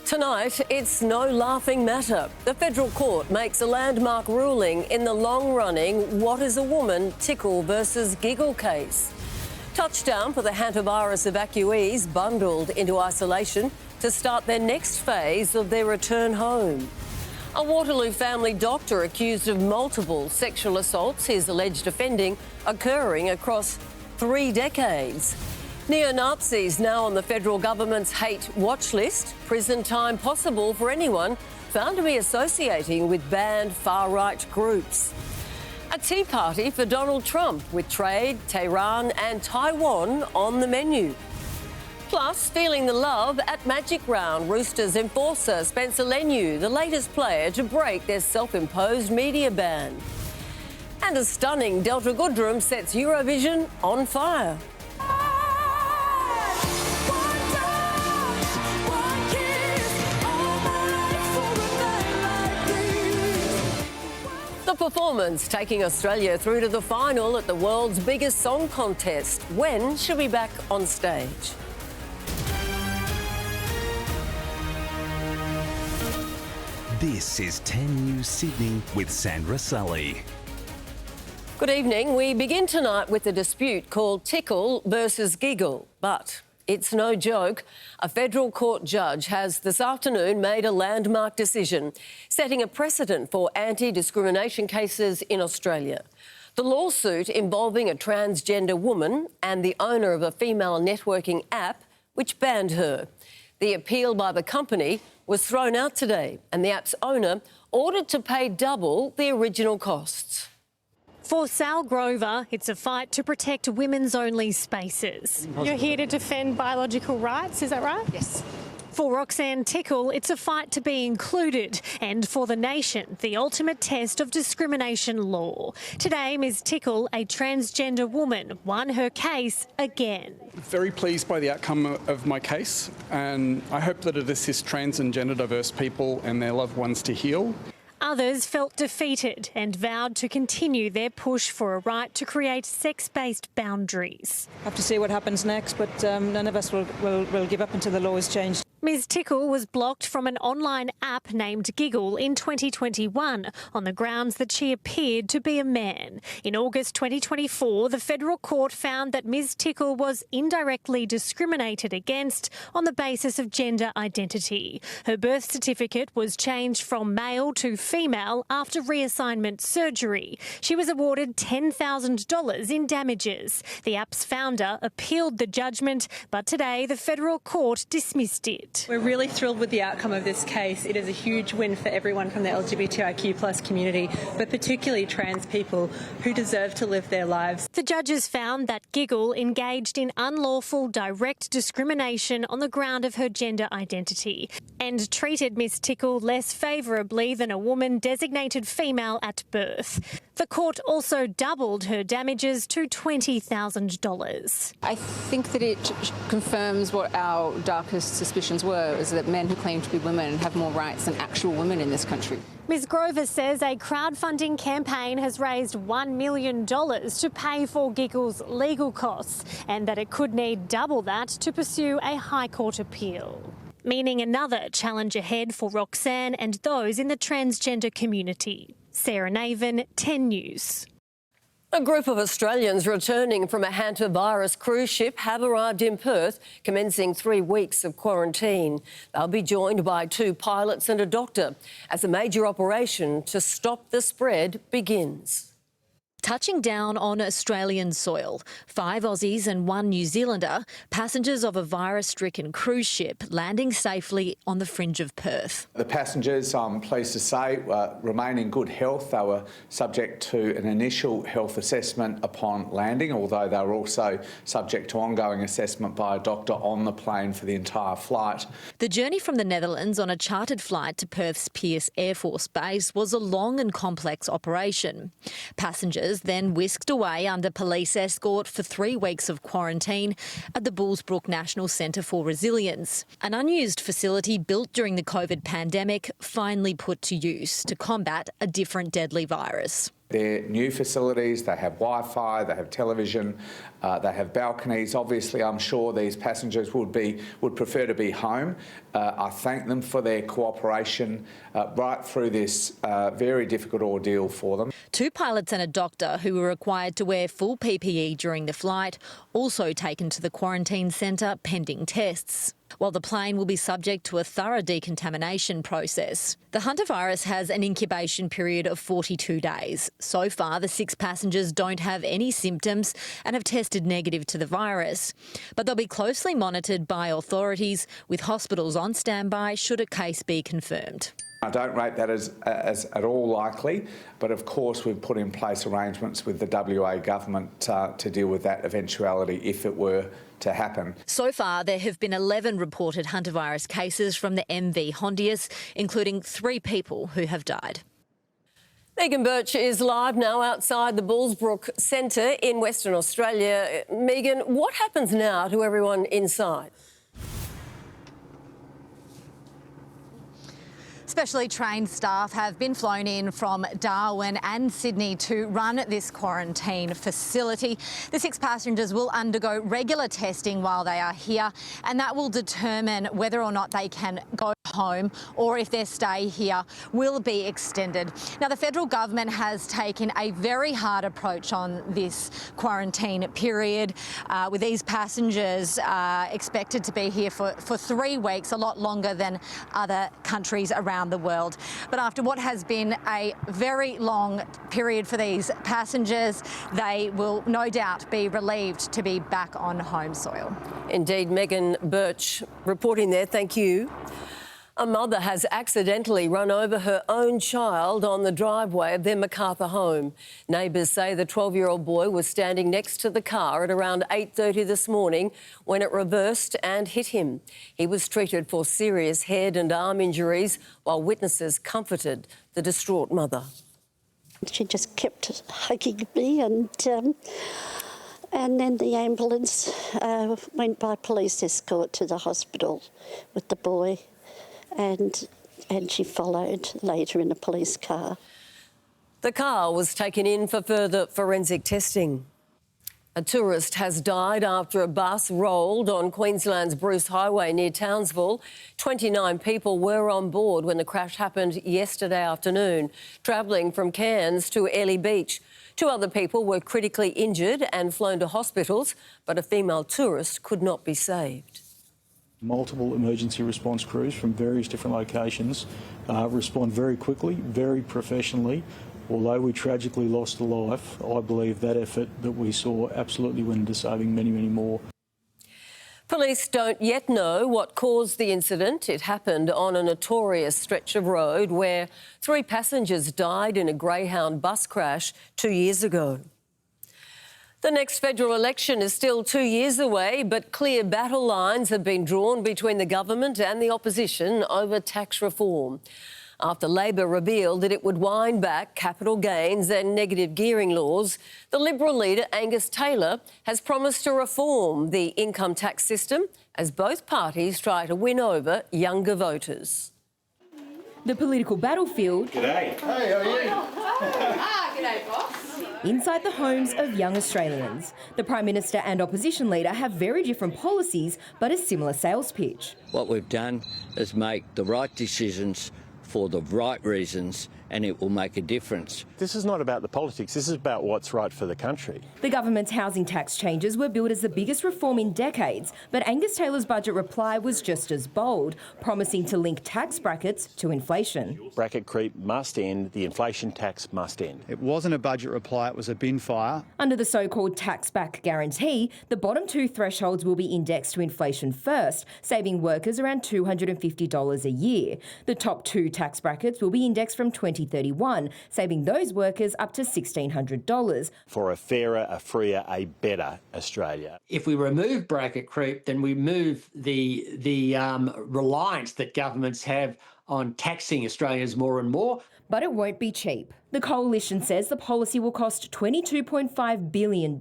Tonight, it's no laughing matter. The federal court makes a landmark ruling in the long-running What is a Woman Tickle versus Giggle case. Touchdown for the hantavirus evacuees bundled into isolation to start their next phase of their return home. A Waterloo family doctor accused of multiple sexual assaults, his alleged offending occurring across 3 decades. Neo-Nazis now on the federal government's hate watch list. Prison time possible for anyone found to be associating with banned far-right groups. A tea party for Donald Trump with trade, Tehran and Taiwan on the menu. Plus, feeling the love at Magic Round. Roosters enforcer Spencer Leniu, the latest player to break their self-imposed media ban. And a stunning Delta Goodrem sets Eurovision on fire. The performance taking Australia through to the final at the world's biggest song contest. When she'll be back on stage. This is 10 News Sydney with Sandra Sully. Good evening. We begin tonight with a dispute called Tickle versus Giggle, but it's no joke. A federal court judge has this afternoon made a landmark decision, setting a precedent for anti-discrimination cases in Australia. The lawsuit involving a transgender woman and the owner of a female networking app which banned her. The appeal by the company was thrown out today, and the app's owner ordered to pay double the original costs. For Sal Grover, it's a fight to protect women's-only spaces. You're here to defend biological rights, is that right? Yes. For Roxanne Tickle, it's a fight to be included, and for the nation, the ultimate test of discrimination law. Today, Ms Tickle, a transgender woman, won her case again. Very pleased by the outcome of my case, and I hope that it assists trans and gender diverse people and their loved ones to heal. Others felt defeated and vowed to continue their push for a right to create sex-based boundaries. Have to see what happens next, but none of us will give up until the law is changed. Ms Tickle was blocked from an online app named Giggle in 2021 on the grounds that she appeared to be a man. In August 2024, the federal court found that Ms Tickle was indirectly discriminated against on the basis of gender identity. Her birth certificate was changed from male to female after reassignment surgery. She was awarded $10,000 in damages. The app's founder appealed the judgment, but today the federal court dismissed it. We're really thrilled with the outcome of this case. It is a huge win for everyone from the LGBTIQ+ community, but particularly trans people who deserve to live their lives. The judges found that Giggle engaged in unlawful direct discrimination on the ground of her gender identity and treated Ms Tickle less favourably than a woman designated female at birth. The court also doubled her damages to $20,000. I think that it confirms what our darkest suspicions were, is that men who claim to be women have more rights than actual women in this country. Ms Grover says a crowdfunding campaign has raised $1 million to pay for Giggle's legal costs and that it could need double that to pursue a High Court appeal. Meaning another challenge ahead for Roxanne and those in the transgender community. Sarah Naven, 10 News. A group of Australians returning from a hantavirus cruise ship have arrived in Perth, commencing 3 weeks of quarantine. They'll be joined by 2 pilots and a doctor as a major operation to stop the spread begins. Touching down on Australian soil, 5 Aussies and 1 New Zealander, passengers of a virus-stricken cruise ship, landing safely on the fringe of Perth. The passengers, I'm pleased to say, remain in good health. They were subject to an initial health assessment upon landing, although they were also subject to ongoing assessment by a doctor on the plane for the entire flight. The journey from the Netherlands on a chartered flight to Perth's Pearce Air Force Base was a long and complex operation. Passengers then whisked away under police escort for 3 weeks of quarantine at the Bullsbrook National Centre for Resilience, an unused facility built during the COVID pandemic, finally put to use to combat a different deadly virus. They're new facilities, they have Wi-Fi, they have television, they have balconies. Obviously, I'm sure these passengers would prefer to be home. I thank them for their cooperation right through this very difficult ordeal for them. 2 pilots and a doctor who were required to wear full PPE during the flight also taken to the quarantine centre pending tests, while the plane will be subject to a thorough decontamination process. The hantavirus has an incubation period of 42 days. So far, the 6 passengers don't have any symptoms and have tested negative to the virus. But they'll be closely monitored by authorities, with hospitals on standby should a case be confirmed. I don't rate that as at all likely, but of course we've put in place arrangements with the WA government to deal with that eventuality if it were to happen. So far, there have been 11 reported hantavirus cases from the MV Hondius, including 3 people who have died. Megan Birch is live now outside the Bullsbrook Centre in Western Australia. Megan, what happens now to everyone inside? Specially trained staff have been flown in from Darwin and Sydney to run this quarantine facility. The 6 passengers will undergo regular testing while they are here, and that will determine whether or not they can go home or if their stay here will be extended. Now, the federal government has taken a very hard approach on this quarantine period, with these passengers expected to be here for 3 weeks, a lot longer than other countries around the world. But after what has been a very long period for these passengers, they will no doubt be relieved to be back on home soil. Indeed, Megan Birch reporting there. Thank you. A mother has accidentally run over her own child on the driveway of their Macarthur home. Neighbours say the 12-year-old boy was standing next to the car at around 8:30 this morning when it reversed and hit him. He was treated for serious head and arm injuries while witnesses comforted the distraught mother. She just kept hugging me, and then the ambulance went by police escort to the hospital with the boy. And she followed later in a police car. The car was taken in for further forensic testing. A tourist has died after a bus rolled on Queensland's Bruce Highway near Townsville. 29 people were on board when the crash happened yesterday afternoon, travelling from Cairns to Airlie Beach. 2 other people were critically injured and flown to hospitals, but a female tourist could not be saved. Multiple emergency response crews from various different locations respond very quickly, very professionally. Although we tragically lost a life, I believe that effort that we saw absolutely went into saving many, many more. Police don't yet know what caused the incident. It happened on a notorious stretch of road where 3 passengers died in a Greyhound bus crash 2 years ago. The next federal election is still 2 years away, but clear battle lines have been drawn between the government and the opposition over tax reform. After Labor revealed that it would wind back capital gains and negative gearing laws, the Liberal leader Angus Taylor has promised to reform the income tax system as both parties try to win over younger voters. The political battlefield. G'day. Hey, how are you? G'day, boss. Inside the homes of young Australians. The Prime Minister and opposition leader have very different policies, but a similar sales pitch. What we've done is make the right decisions for the right reasons, and it will make a difference. This is not about the politics, this is about what's right for the country. The government's housing tax changes were billed as the biggest reform in decades, but Angus Taylor's budget reply was just as bold, promising to link tax brackets to inflation. Bracket creep must end, the inflation tax must end. It wasn't a budget reply, it was a bin fire. Under the so-called tax-back guarantee, the bottom 2 thresholds will be indexed to inflation first, saving workers around $250 a year. The top 2 tax brackets will be indexed from 2031, saving those workers up to $1,600. For a fairer, a freer, a better Australia. If we remove bracket creep, then we move the reliance that governments have on taxing Australians more and more. But it won't be cheap. The Coalition says the policy will cost $22.5 billion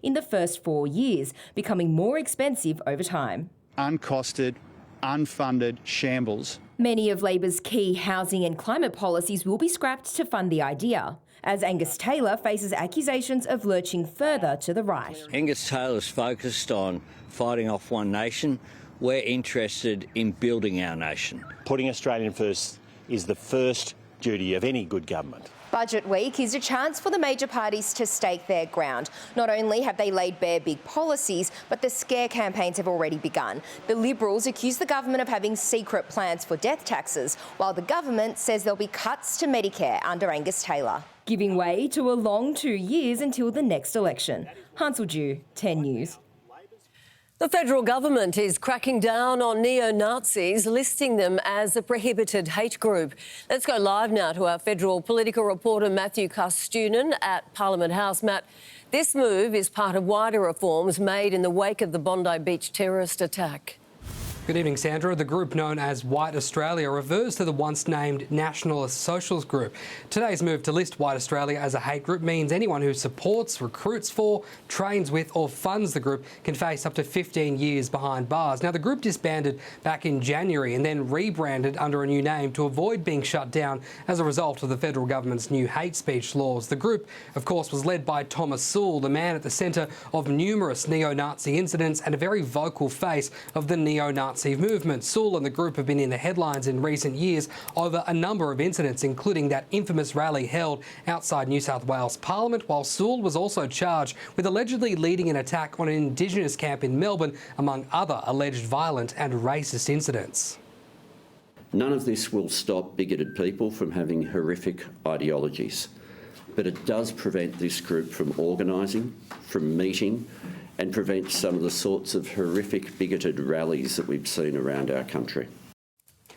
in the first 4 years, becoming more expensive over time. Uncosted, unfunded shambles. Many of Labor's key housing and climate policies will be scrapped to fund the idea. as Angus Taylor faces accusations of lurching further to the right. Angus Taylor's focused on fighting off one nation. We're interested in building our nation. Putting Australian first is the first duty of any good government. Budget week is a chance for the major parties to stake their ground. Not only have they laid bare big policies, but the scare campaigns have already begun. The Liberals accuse the government of having secret plans for death taxes, while the government says there'll be cuts to Medicare under Angus Taylor, giving way to a long 2 years until the next election. Hansel Dew, 10 News. The federal government is cracking down on neo-Nazis, listing them as a prohibited hate group. Let's go live now to our federal political reporter Matthew Castunen at Parliament House. Matt, this move is part of wider reforms made in the wake of the Bondi Beach terrorist attack. Good evening, Sandra. The group known as White Australia refers to the once named Nationalist Socialist Group. Today's move to list White Australia as a hate group means anyone who supports, recruits for, trains with or funds the group can face up to 15 years behind bars. Now, the group disbanded back in January and then rebranded under a new name to avoid being shut down as a result of the federal government's new hate speech laws. The group, of course, was led by Thomas Sewell, the man at the centre of numerous neo-Nazi incidents and a very vocal face of the neo-Nazi movement. Sewell and the group have been in the headlines in recent years over a number of incidents, including that infamous rally held outside New South Wales Parliament, while Sewell was also charged with allegedly leading an attack on an Indigenous camp in Melbourne, among other alleged violent and racist incidents. None of this will stop bigoted people from having horrific ideologies, but it does prevent this group from organising, from meeting, and prevent some of the sorts of horrific bigoted rallies that we've seen around our country.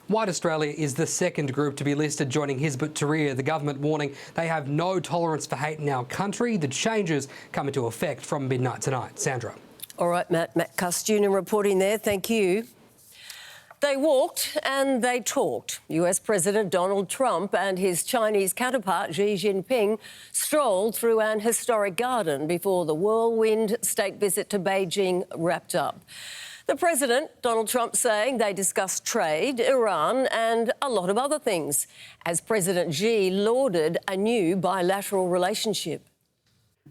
White Australia is the second group to be listed, joining Hizb ut-Tahrir, the government warning they have no tolerance for hate in our country. The changes come into effect from midnight tonight. Sandra. All right, Matt Castunen reporting there. Thank you. They walked and they talked. US President Donald Trump and his Chinese counterpart Xi Jinping strolled through an historic garden before the whirlwind state visit to Beijing wrapped up. The President, Donald Trump, saying they discussed trade, Iran and a lot of other things, as President Xi lauded a new bilateral relationship.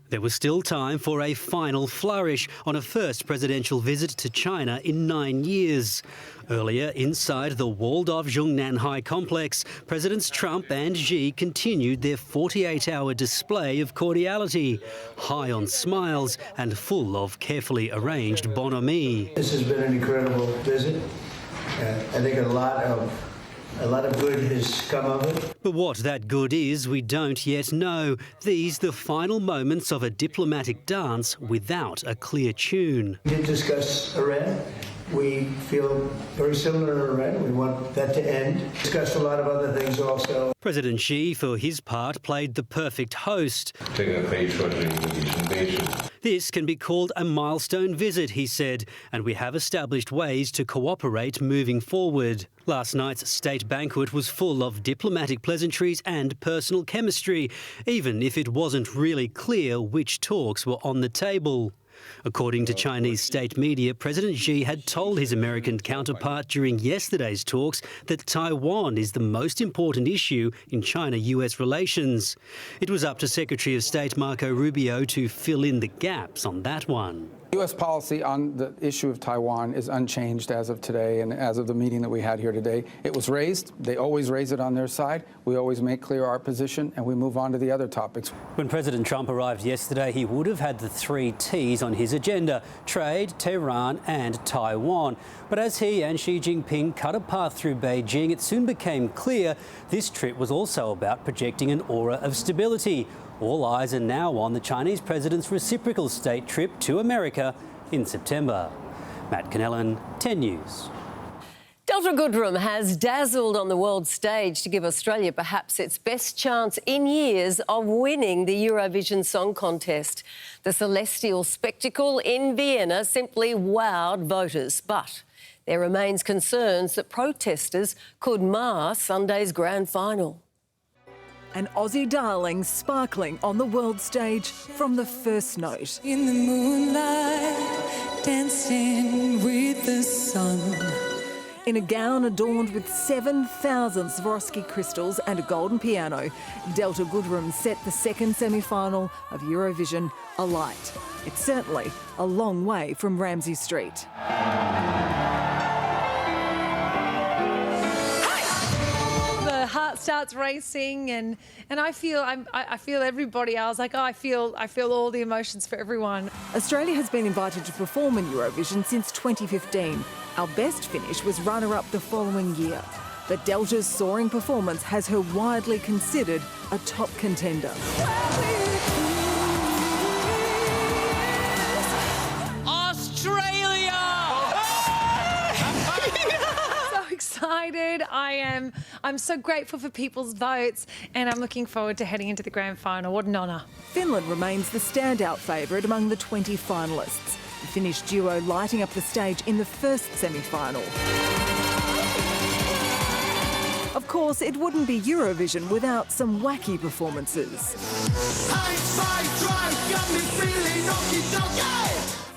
There was still time for a final flourish on a first presidential visit to China in 9 years. Earlier, inside the walled-off Zhongnanhai complex, Presidents Trump and Xi continued their 48-hour display of cordiality, high on smiles and full of carefully arranged bonhomie. This has been an incredible visit. I think a lot of good has come of it. But what that good is, we don't yet know. These the final moments of a diplomatic dance without a clear tune. We did discuss Iran. We feel very similar to Iran. We want that to end. Discussed a lot of other things also. President Xi, for his part, played the perfect host. This can be called a milestone visit, he said, and we have established ways to cooperate moving forward. Last night's state banquet was full of diplomatic pleasantries and personal chemistry, even if it wasn't really clear which talks were on the table. According to Chinese state media, President Xi had told his American counterpart during yesterday's talks that Taiwan is the most important issue in China-US relations. It was up to Secretary of State Marco Rubio to fill in the gaps on that one. U.S. policy on the issue of Taiwan is unchanged as of today and as of the meeting that we had here today. It was raised. They always raise it on their side. We always make clear our position and we move on to the other topics. When President Trump arrived yesterday, he would have had the 3 T's on his agenda: trade, Tehran and Taiwan. But as he and Xi Jinping cut a path through Beijing, it soon became clear this trip was also about projecting an aura of stability. All eyes are now on the Chinese president's reciprocal state trip to America in September. Matt Connellan, 10 News. Delta Goodrem has dazzled on the world stage to give Australia perhaps its best chance in years of winning the Eurovision Song Contest. The celestial spectacle in Vienna simply wowed voters, but there remains concerns that protesters could mar Sunday's grand final. An Aussie darling sparkling on the world stage from the first note. In the moonlight, dancing with the sun. In a gown adorned with 7,000 Swarovski crystals and a golden piano, Delta Goodrem set the second semi-final of Eurovision alight. It's certainly a long way from Ramsay Street. The heart starts racing, and I feel everybody. I was like, oh, I feel all the emotions for everyone. Australia has been invited to perform in Eurovision since 2015. Our best finish was runner-up the following year. But Delta's soaring performance has her widely considered a top contender. Australia! So excited. I'm so grateful for people's votes, and I'm looking forward to heading into the grand final. What an honour. Finland remains the standout favourite among the 20 finalists. The Finnish duo lighting up the stage in the first semi-final. Of course, it wouldn't be Eurovision without some wacky performances.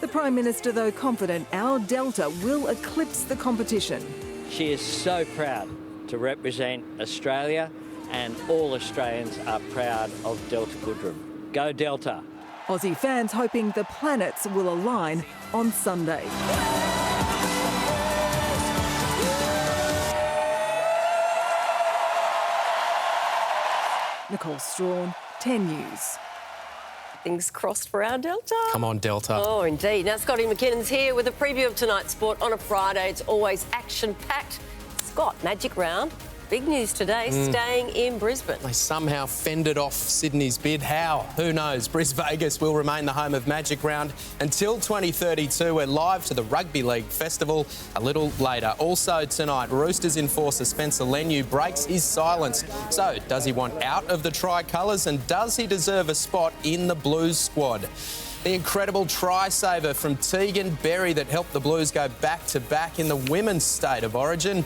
The Prime Minister, though, confident our Delta will eclipse the competition. She is so proud to represent Australia, and all Australians are proud of Delta Goodrem. Go Delta! Aussie fans hoping the planets will align on Sunday. Nicole Strawn, 10 News. Things crossed for our Delta. Come on, Delta. Oh, indeed. Now, Scotty McKinnon's here with a preview of tonight's sport on a Friday. It's always action-packed. Scott, Magic Round. Big news today, staying in Brisbane. They somehow fended off Sydney's bid. How? Who knows? Bris Vegas will remain the home of Magic Round until 2032. We're live to the Rugby League Festival a little later. Also tonight, Roosters enforcer Spencer Leniu breaks his silence. So, does he want out of the tricolours, and does he deserve a spot in the Blues squad? The incredible try-saver from Tegan Berry that helped the Blues go back-to-back in the women's state of origin.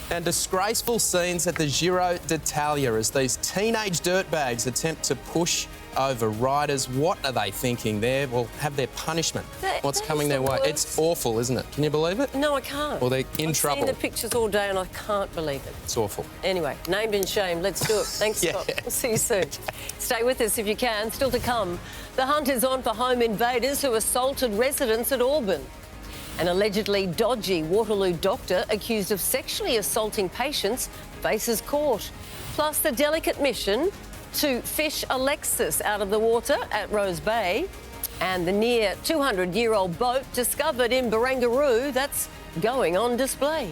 And disgraceful scenes at the Giro d'Italia as these teenage dirtbags attempt to push over riders. What are they thinking there? Well, have their punishment. What's coming their way? It's awful, isn't it? Can you believe it? No, I can't. Well, they're in trouble. I've seen the pictures all day and I can't believe it. It's awful. Anyway, named and shamed. Let's do it. Thanks, Scott. We'll see you soon. Stay with us if you can. Still to come, the hunt is on for home invaders who assaulted residents at Auburn. An allegedly dodgy Waterloo doctor accused of sexually assaulting patients faces court. Plus, the delicate mission to fish Alexis out of the water at Rose Bay. And the near 200-year-old boat discovered in Barangaroo that's going on display.